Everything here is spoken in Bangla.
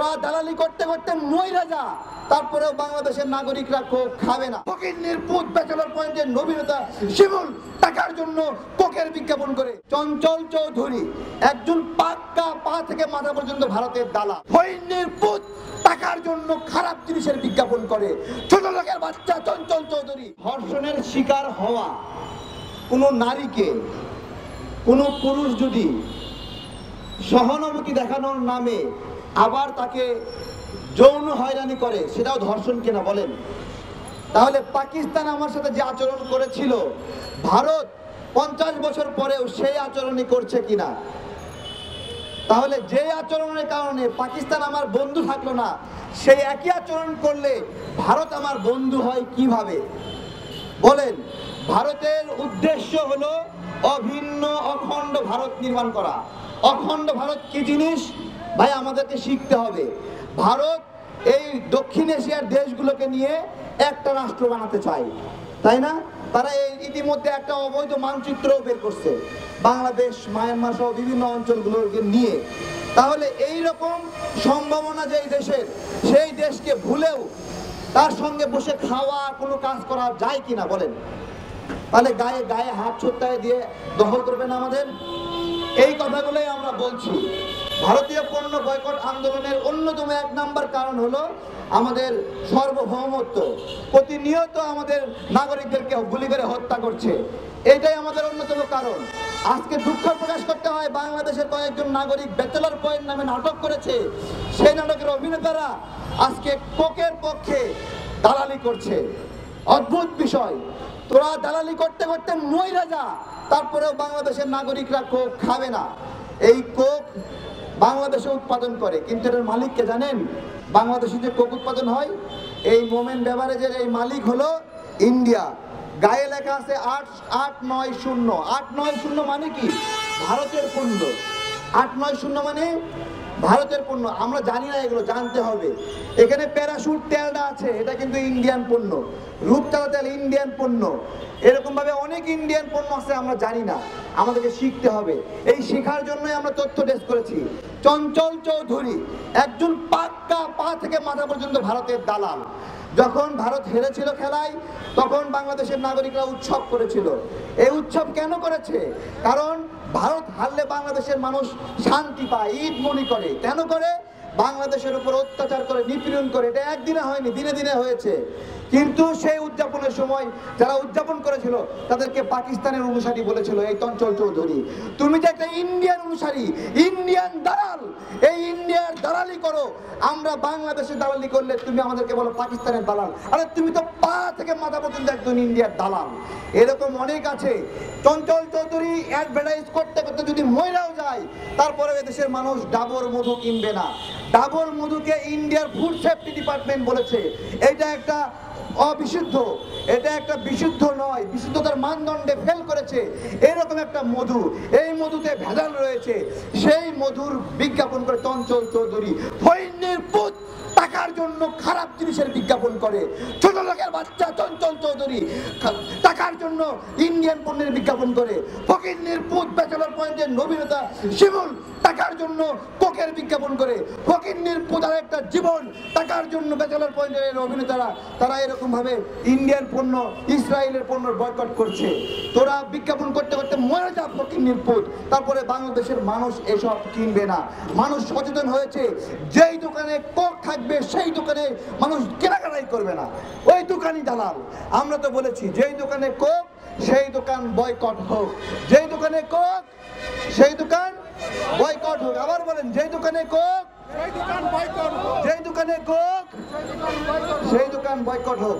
তোরা দালালি করতে করতে মইরা যা, তারপরেও বাংলাদেশের নাগরিকরা কোক খাবে না। ফকিন্নির পুত ব্যাচেলর পয়েন্টের নবীনতা শিমুল টাকার জন্য কোকের বিজ্ঞাপন করে। চঞ্চল চৌধুরী একজন পাক্কা পা থেকে মাথা পর্যন্ত ভারতের দালাল। ফকিন্নির পুত টাকার জন্য খারাপ জিনিসের বিজ্ঞাপন করে। ছোট লোকের বাচ্চা চঞ্চল চৌধুরী। ধর্ষণের শিকার হওয়া কোনো নারীকে কোনো পুরুষ যদি সহানুভূতি দেখানোর নামে আবার তাকে যৌন হয়রানি করে, সেটাও ধর্ষণ কিনা বলেন? তাহলে পাকিস্তান আমার সাথে যে আচরণ করেছিল, ভারত 50 বছর পরেও সেই আচরণই করছে কিনা? তাহলে যে আচরণের কারণে পাকিস্তান আমার বন্ধু থাকলো না, সেই একই আচরণ করলে ভারত আমার বন্ধু হয় কিভাবে বলেন? ভারতের উদ্দেশ্য হলো অভিন্ন অখণ্ড ভারত নির্মাণ করা। অখণ্ড ভারত কি জিনিস ভাই আমাদেরকে শিখতে হবে। ভারত এই দক্ষিণ এশিয়ার দেশগুলোকে নিয়ে একটা রাষ্ট্র বানাতে চায়, তাই না? তারা এই ইতিমধ্যে একটা অবৈধ মানচিত্রও বের করছে, বাংলাদেশ, মায়ানমার সহ বিভিন্ন অঞ্চলগুলোকে নিয়ে। তাহলে এই রকম সম্ভাবনা যেই দেশের, সেই দেশকে ভুলেও তার সঙ্গে বসে খাওয়া কোনো কাজ করা যায় কিনা বলেন? তাহলে গায়ে গায়ে হাত ছোট্টায় দিয়ে দখল করবেন আমাদের? এই কথাগুলোই আমরা বলছি। ভারতীয় পণ্য বয়কট আন্দোলনের অন্যতম 1 নম্বর কারণ হলো আমাদের সার্বভৌমত্ব। প্রতিনিয়ত আমাদের নাগরিকদেরকে গুলি করে হত্যা করছে, এটাই আমাদের অন্যতম কারণ। আজকে দুঃখ প্রকাশ করতে হয়, বাংলাদেশের কয়েকজন নাগরিক ব্যাচেলর পয়েন্ট নামে নাটক করেছে, সেই নাটকের অভিনেতারা আজকে কোকের পক্ষে দালালি করছে। অদ্ভুত বিষয়। তোরা দালালি করতে করতে মইরা যা, তারপরেও বাংলাদেশের নাগরিকরা কোক খাবে না। এই কোক বাংলাদেশে উৎপাদন করে, কিন্তু এটার মালিককে জানেন? বাংলাদেশে যে কোক উৎপাদন হয়, এই মোমেন্ট বেভারেজের এই মালিক হলো ইন্ডিয়া। গায়ে লেখা আছে 890। 890 মানে কি? ভারতের পণ্য। 890 মানে ভারতের পণ্য। আমরা জানি না, এগুলো জানতে হবে। এখানে প্যারাশুট তেলটা আছে, এটা কিন্তু ইন্ডিয়ান পণ্য। রূপচাঁদা তেল ইন্ডিয়ান পণ্য। এরকম ভাবে অনেক ইন্ডিয়ান পণ্য আছে, আমরা জানি না, আমাদেরকে শিখতে হবে। এই শেখার জন্যই আমরা তথ্য ডেস্ক করেছি। চঞ্চল চৌধুরী একজন পাক্কা পা থেকে মাথা পর্যন্ত ভারতের দালাল। যখন ভারত হেরেছিল খেলায়, তখন বাংলাদেশের নাগরিকরা উৎসব করেছিল। এই উৎসব কেন করেছে? কারণ ভারত হারলে বাংলাদেশের মানুষ শান্তি পায়, ঈদ মনে করে। কেন করে? বাংলাদেশের উপর অত্যাচার করে, নিপীড়ন করে। এটা একদিনে হয়নি, দিনে দিনে হয়েছে। কিন্তু সেই উদযাপনের সময় যারা উদযাপন করেছিল, তাদেরকে পাকিস্তানের অনুসারী বলেছিল এই চঞ্চল চৌধুরী। তুমি যে একটা ইন্ডিয়ান অনুসারী, ইন্ডিয়ান দালাল, এই ইন্ডিয়ার দালালি করো। আমরা বাংলাদেশে দালালি করলে তুমি আমাদেরকে বলো পাকিস্তানের দালাল। আরে তুমি তো পা থেকে মাথা পর্যন্ত একজন ইন্ডিয়ার দালাল। এরকম অনেক আছে। চঞ্চল চৌধুরী অ্যাডভার্টাইজ করতে করতে যদি মইরাও যায়, তারপরে এদেশের মানুষ ডাবর মধু কিনবে না। ডাবর মধুকে ইন্ডিয়ার ফুড সেফটি ডিপার্টমেন্ট বলেছে এটা একটা অবিশুদ্ধ, এটা একটা বিশুদ্ধ নয়, বিশুদ্ধতার মানদণ্ডে ফেল করেছে। এরকম একটা মধু, এই মধুতে ভেজাল রয়েছে, সেই মধুর বিজ্ঞাপন করে চঞ্চল চৌধুরী। ফকিন্নির পুত টাকার জন্য খারাপ জিনিসের বিজ্ঞাপন করে। ছোট লোকের বাচ্চা চঞ্চল চৌধুরী টাকার জন্য ইন্ডিয়ান পণ্যের বিজ্ঞাপন করে। ফকিন্নির পুত ব্যাচেলর পয়েন্টের নবীনতা শিমুল টাকার জন্য কোকের বিজ্ঞাপন করে। ফকিন্নির পুত আর একটা জীবন টাকার জন্য ব্যাচেলর পয়েন্টের অভিনেতারা তারা এরকম ভাবে ইন্ডিয়ান পণ্য, ইসরায়েলের পণ্য বয়কট করছে। তোরা বিজ্ঞাপন করতে করতে মরে যা ফকিন্নির পুত, তারপরে বাংলাদেশের মানুষ এসব কিনবে না। মানুষ সচেতন হয়েছে, যেই দোকানে কোক থাকবে সেই দোকানে মানুষ কেনাকাটাই করবে না, ওই দোকানই দালাল। আমরা তো বলেছি যেই দোকানে কোক সেই দোকান বয়কট হোক, যেই দোকানে কোক সেই দোকান বয়কট হোক। আবার বলেন, যেই দোকানে কোক সেই দোকান বয়কট হোক, যেই দোকানে কোক সেই দোকান বয়কট হোক।